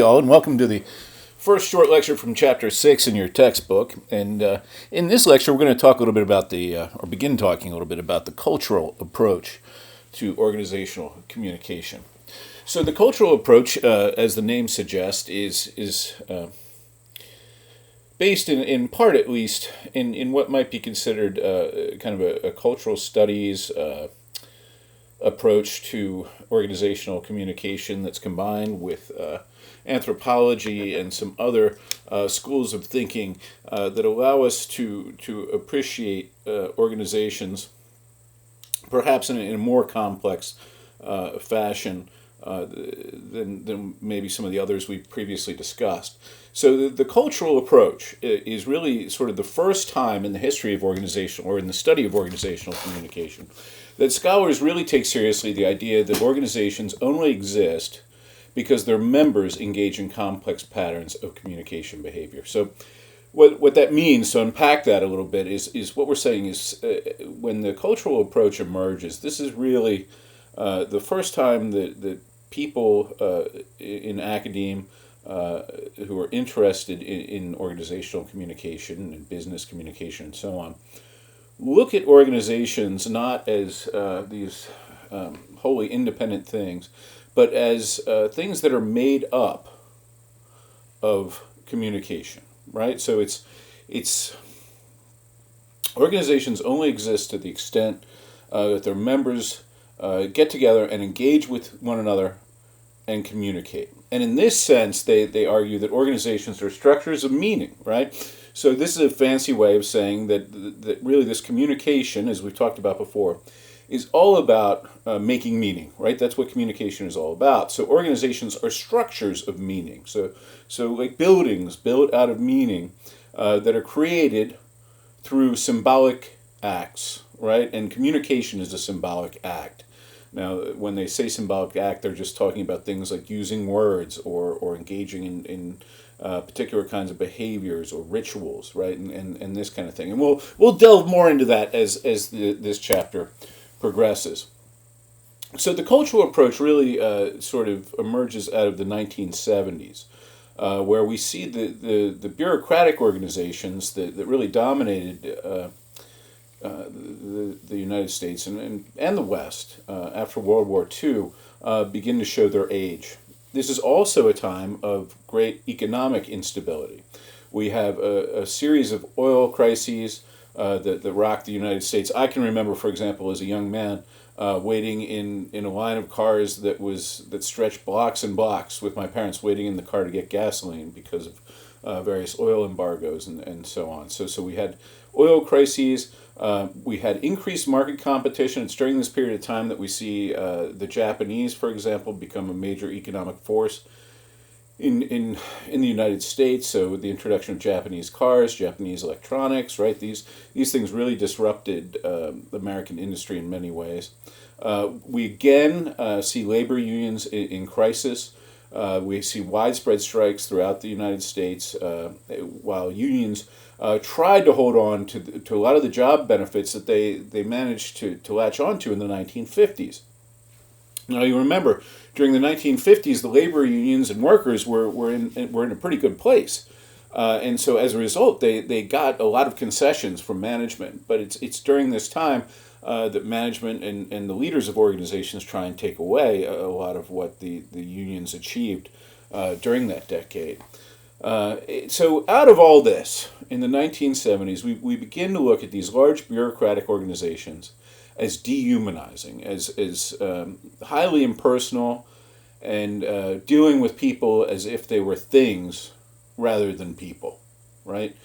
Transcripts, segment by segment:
All, and welcome to the first short lecture from Chapter 6 in your textbook. And in this lecture, we're going to talk a little bit about or begin talking a little bit about the cultural approach to organizational communication. So the cultural approach, as the name suggests, is based in part at least in what might be considered kind of a cultural studies approach to organizational communication that's combined with anthropology and some other schools of thinking that allow us to appreciate organizations perhaps in a more complex fashion than maybe some of the others we've previously discussed. So the cultural approach is really sort of the first time in the history of organizational, or in the study of organizational communication, that scholars really take seriously the idea that organizations only exist because their members engage in complex patterns of communication behavior. So what that means, to unpack that a little bit, is what we're saying is when the cultural approach emerges, this is really the first time that people in academe who are interested in organizational communication and business communication and so on look at organizations not as these wholly independent things, but as things that are made up of communication, right? So it's organizations only exist to the extent that their members get together and engage with one another and communicate. And in this sense, they argue that organizations are structures of meaning, right? So this is a fancy way of saying that really this communication, as we've talked about before, is all about making meaning, right? That's what communication is all about. So organizations are structures of meaning. So like buildings built out of meaning that are created through symbolic acts, right? And communication is a symbolic act. Now, when they say symbolic act, they're just talking about things like using words or engaging in particular kinds of behaviors or rituals, right? And this kind of thing. And we'll delve more into that as this chapter progresses. So the cultural approach really sort of emerges out of the 1970s, where we see the bureaucratic organizations that really dominated the United States and the West after World War II begin to show their age. This is also a time of great economic instability. We have a series of oil crises that rocked the United States. I can remember, for example, as a young man, waiting in a line of cars that stretched blocks and blocks, with my parents waiting in the car to get gasoline because of various oil embargoes and so on. So we had oil crises. We had increased market competition. It's during this period of time that we see the Japanese, for example, become a major economic force in the United States. So with the introduction of Japanese cars, Japanese electronics, right? These things really disrupted American industry in many ways. We again see labor unions in crisis. We see widespread strikes throughout the United States, while unions tried to hold on to a lot of the job benefits that they managed to latch onto in the 1950s. Now, you remember, during the 1950s, the labor unions and workers were in a pretty good place. And so as a result, they got a lot of concessions from management. But it's during this time that management and the leaders of organizations try and take away a lot of what the unions achieved during that decade. So out of all this, in the 1970s, we begin to look at these large bureaucratic organizations as dehumanizing, as highly impersonal, and dealing with people as if they were things rather than people, right?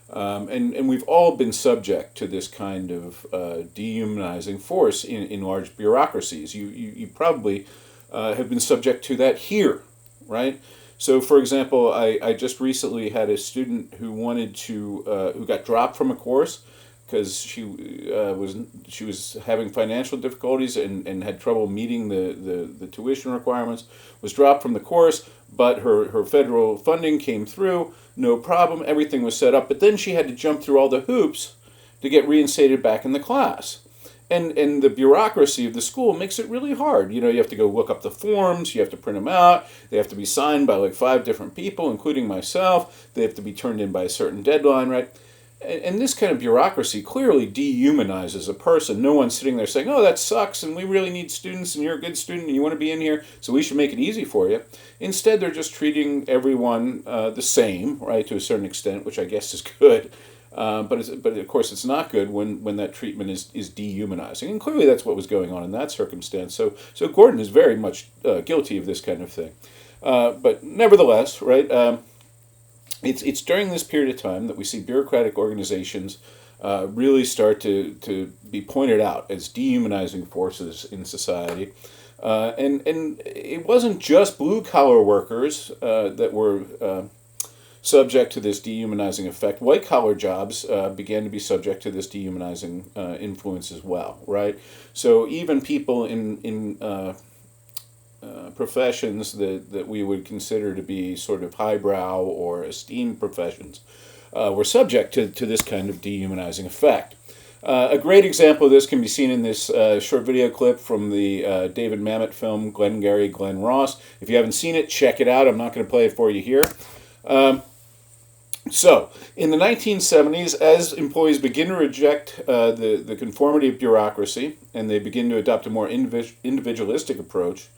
And we've all been subject to this kind of dehumanizing force in large bureaucracies. You probably have been subject to that here, right? So, for example, I just recently had a student who who got dropped from a course because she was having financial difficulties and had trouble meeting the tuition requirements, was dropped from the course, but her federal funding came through, no problem, everything was set up, but then she had to jump through all the hoops to get reinstated back in the class. And the bureaucracy of the school makes it really hard. You have to go look up the forms, you have to print them out, they have to be signed by like 5 different people, including myself, they have to be turned in by a certain deadline, right? And this kind of bureaucracy clearly dehumanizes a person. No one's sitting there saying, oh, that sucks, and we really need students, and you're a good student, and you want to be in here, so we should make it easy for you. Instead, they're just treating everyone the same, right, to a certain extent, which I guess is good. But of course, it's not good when that treatment is dehumanizing. And clearly that's what was going on in that circumstance. So Gordon is very much guilty of this kind of thing. But nevertheless, right, it's during this period of time that we see bureaucratic organizations really start to be pointed out as dehumanizing forces in society. And it wasn't just blue-collar workers that were subject to this dehumanizing effect. White-collar jobs began to be subject to this dehumanizing influence as well, right? So even people in professions that we would consider to be sort of highbrow or esteemed professions were subject to this kind of dehumanizing effect. A great example of this can be seen in this short video clip from the David Mamet film, Glengarry Glen Ross. If you haven't seen it, check it out. I'm not going to play it for you here. So, in the 1970s, as employees begin to reject the conformity of bureaucracy and they begin to adopt a more individualistic approach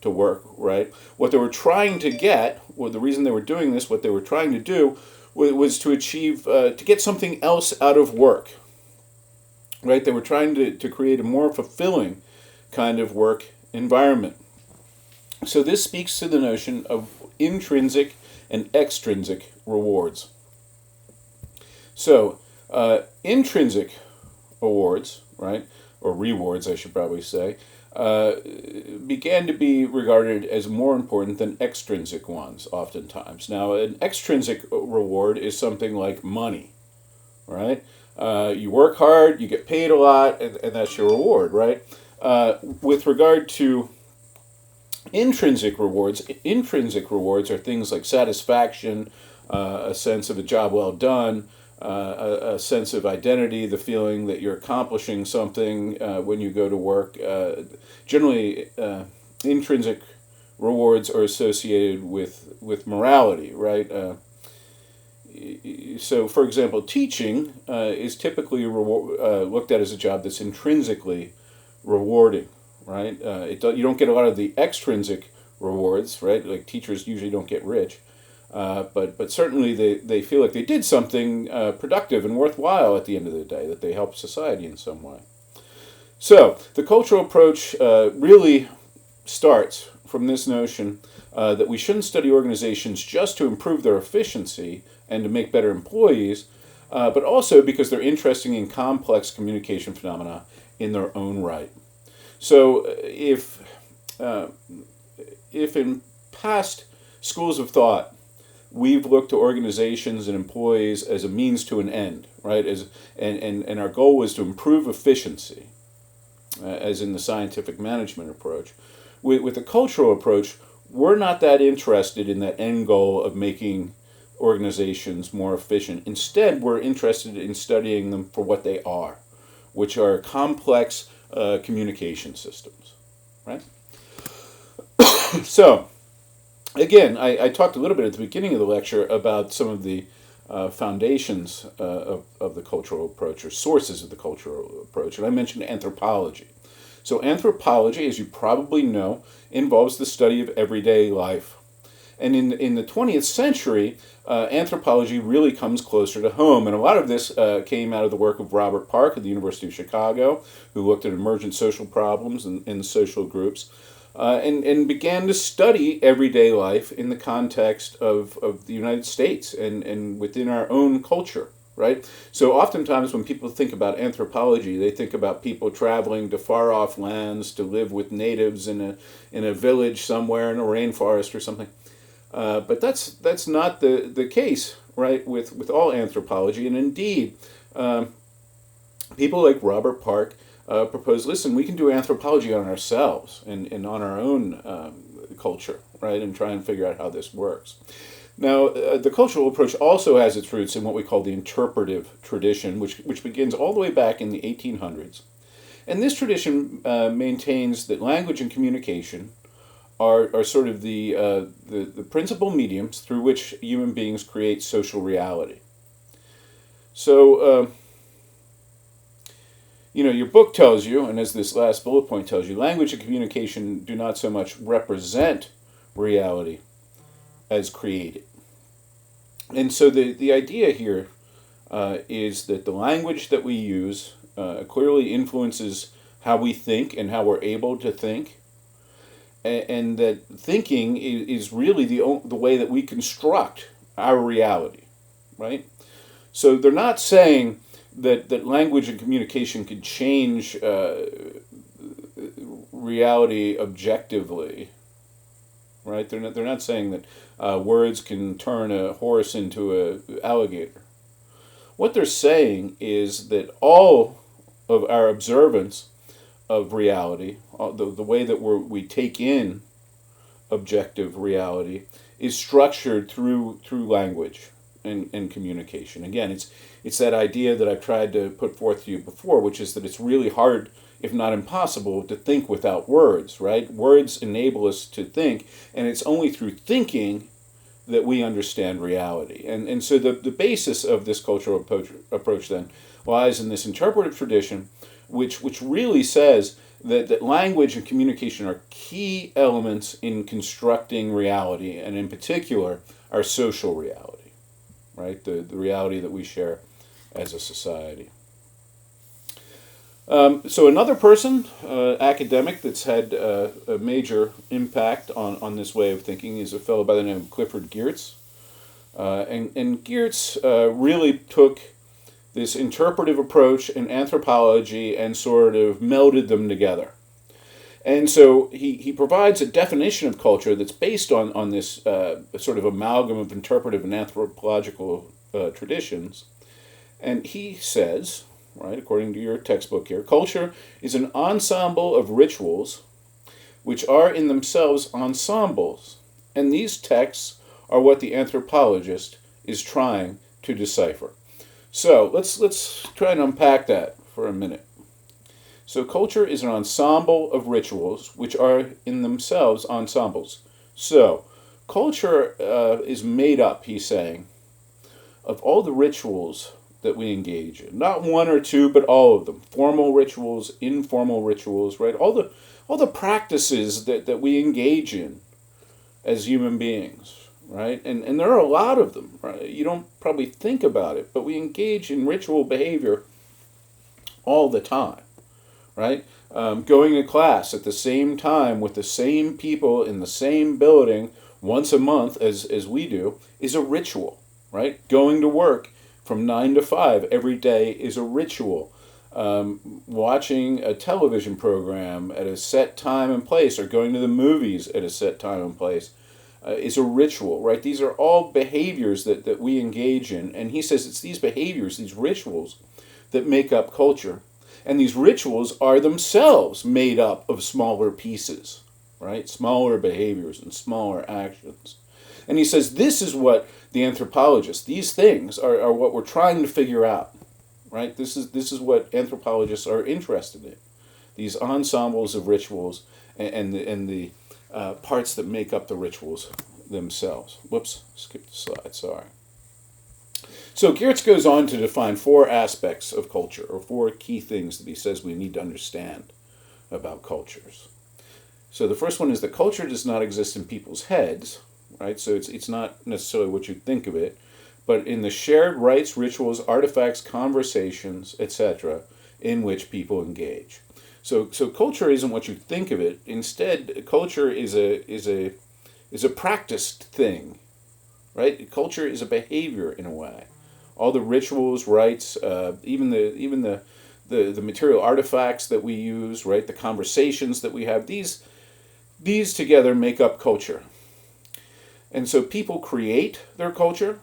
to work, right, what they were trying to get, or the reason they were doing this, what they were trying to do was to achieve, to get something else out of work, right? They were trying to create a more fulfilling kind of work environment. So this speaks to the notion of intrinsic and extrinsic rewards. So, intrinsic awards, right, or rewards, I should probably say, began to be regarded as more important than extrinsic ones, oftentimes. Now, an extrinsic reward is something like money, right? You work hard, you get paid a lot, and that's your reward, right? With regard to intrinsic rewards are things like satisfaction, a sense of a job well done, a sense of identity, the feeling that you're accomplishing something when you go to work. Generally, intrinsic rewards are associated with morality, right? So, for example, teaching is typically looked at as a job that's intrinsically rewarding, right? You don't get a lot of the extrinsic rewards, right? Like teachers usually don't get rich. But certainly they feel like they did something productive and worthwhile at the end of the day, that they helped society in some way. So the cultural approach really starts from this notion that we shouldn't study organizations just to improve their efficiency and to make better employees, but also because they're interesting in complex communication phenomena in their own right. So if in past schools of thought we've looked to organizations and employees as a means to an end, right? And our goal was to improve efficiency, as in the scientific management approach. With the cultural approach, we're not that interested in that end goal of making organizations more efficient. Instead, we're interested in studying them for what they are, which are complex communication systems, right? So, again, I talked a little bit at the beginning of the lecture about some of the foundations of the cultural approach, or sources of the cultural approach, and I mentioned anthropology. So anthropology, as you probably know, involves the study of everyday life. And in the 20th century, anthropology really comes closer to home. And a lot of this came out of the work of Robert Park at the University of Chicago, who looked at emergent social problems and social groups, and began to study everyday life in the context of the United States and within our own culture, right? So oftentimes when people think about anthropology, they think about people traveling to far-off lands to live with natives in a village somewhere in a rainforest or something. But that's not the case, right, with all anthropology. And indeed, people like Robert Park propose, listen, we can do anthropology on ourselves and on our own culture, right, and try and figure out how this works. Now, the cultural approach also has its roots in what we call the interpretive tradition, which begins all the way back in the 1800s. And this tradition maintains that language and communication are sort of the principal mediums through which human beings create social reality. So, your book tells you, and as this last bullet point tells you, language and communication do not so much represent reality as create it. And so the idea here is that the language that we use clearly influences how we think and how we're able to think, and that thinking is really the way that we construct our reality, right? So they're not saying that language and communication can change reality objectively, right? They're not saying that words can turn a horse into an alligator. What they're saying is that all of our observance of reality, the way that we take in objective reality, is structured through language and communication. Again, it's that idea that I've tried to put forth to you before, which is that it's really hard, if not impossible, to think without words, right? Words enable us to think, and it's only through thinking that we understand reality. And so the basis of this cultural approach then lies in this interpretive tradition, which really says that language and communication are key elements in constructing reality, and in particular, our social reality, right? The reality that we share as a society. So another person, academic, that's had a major impact on this way of thinking is a fellow by the name of Clifford Geertz. And Geertz really took this interpretive approach in anthropology and sort of melded them together. And so he provides a definition of culture that's based on this sort of amalgam of interpretive and anthropological traditions. And he says, right, according to your textbook here, culture is an ensemble of rituals which are in themselves ensembles. And these texts are what the anthropologist is trying to decipher. So let's try and unpack that for a minute. So culture is an ensemble of rituals which are in themselves ensembles. So culture is made up, he's saying, of all the rituals that we engage in. Not one or two, but all of them. Formal rituals, informal rituals, right? All the practices that we engage in as human beings, right? And there are a lot of them, right? You don't probably think about it, but we engage in ritual behavior all the time, right? Going to class at the same time with the same people in the same building once a month as we do is a ritual, right? Going to work from 9 to 5 every day is a ritual. Watching a television program at a set time and place, or going to the movies at a set time and place, is a ritual, right? These are all behaviors that we engage in. And he says it's these behaviors, these rituals, that make up culture. And these rituals are themselves made up of smaller pieces, right? Smaller behaviors and smaller actions. And he says this is what the anthropologists, these things are what we're trying to figure out, right? This is what anthropologists are interested in, these ensembles of rituals and the parts that make up the rituals themselves. Whoops, skipped the slide, sorry. So Geertz goes on to define 4 aspects of culture, or 4 key things that he says we need to understand about cultures. So the first one is that culture does not exist in people's heads, right? So it's not necessarily what you think of it, but in the shared rites, rituals, artifacts, conversations, etc., in which people engage. So culture isn't what you think of it. Instead, culture is a practiced thing, right? Culture is a behavior in a way. All the rituals, rites, even the material artifacts that we use, right? The conversations that we have, these together make up culture. And so people create their culture,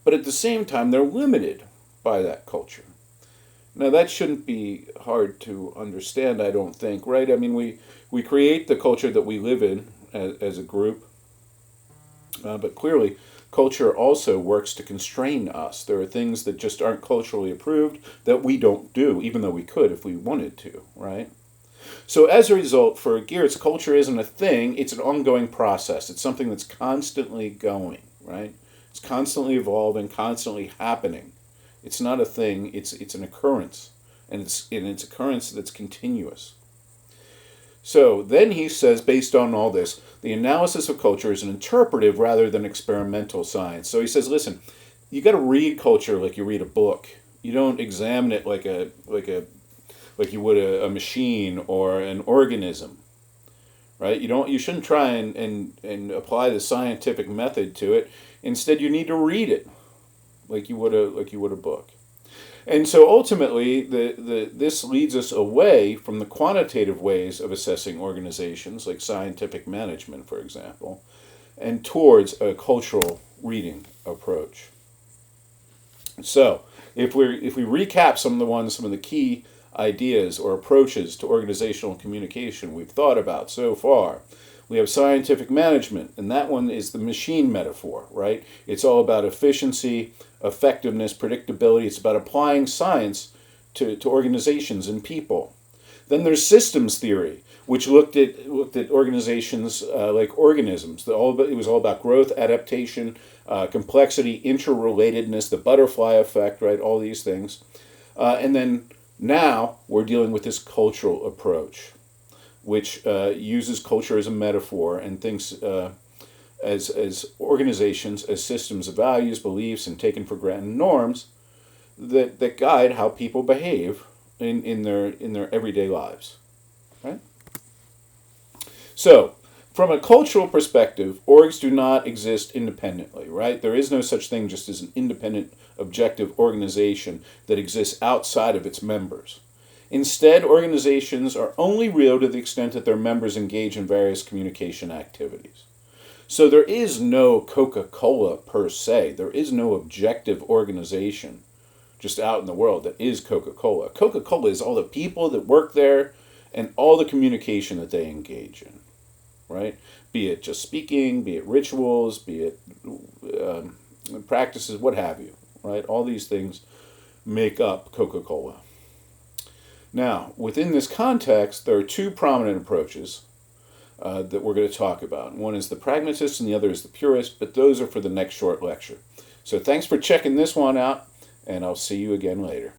but at the same time they're limited by that culture. Now that shouldn't be hard to understand, I don't think, right? I mean, we create the culture that we live in as a group, But clearly, culture also works to constrain us. There are things that just aren't culturally approved that we don't do, even though we could if we wanted to, right? So as a result, for Geertz, culture isn't a thing, it's an ongoing process. It's something that's constantly going, right? It's constantly evolving, constantly happening. It's not a thing, it's an occurrence. And it's occurrence that's continuous. So then he says, based on all this, the analysis of culture is an interpretive rather than experimental science. So he says, listen, you got to read culture like you read a book. You don't examine it like you would a machine or an organism, right? You shouldn't try and apply the scientific method to it. Instead, you need to read it like you would a book. And so ultimately, this leads us away from the quantitative ways of assessing organizations, like scientific management, for example, and towards a cultural reading approach. So, if we recap some of the key ideas or approaches to organizational communication we've thought about so far, we have scientific management, and that one is the machine metaphor, right? It's all about efficiency, effectiveness, predictability. It's about applying science to organizations and people. Then there's systems theory, which looked at organizations like organisms. It was all about growth, adaptation, complexity, interrelatedness, the butterfly effect, right? All these things. And then now we're dealing with this cultural approach, which uses culture as a metaphor and thinks as organizations, as systems of values, beliefs, and taken for granted norms that guide how people behave in their everyday lives. Right? So, from a cultural perspective, orgs do not exist independently, right? There is no such thing just as an independent, objective organization that exists outside of its members. Instead, organizations are only real to the extent that their members engage in various communication activities. So there is no Coca-Cola per se. There is no objective organization just out in the world that is Coca-Cola. Coca-Cola is all the people that work there and all the communication that they engage in, right? Be it just speaking, be it rituals, be it practices, what have you, right? All these things make up Coca-Cola. Now, within this context, there are two prominent approaches that we're going to talk about. One is the pragmatist and the other is the purist, but those are for the next short lecture. So thanks for checking this one out, and I'll see you again later.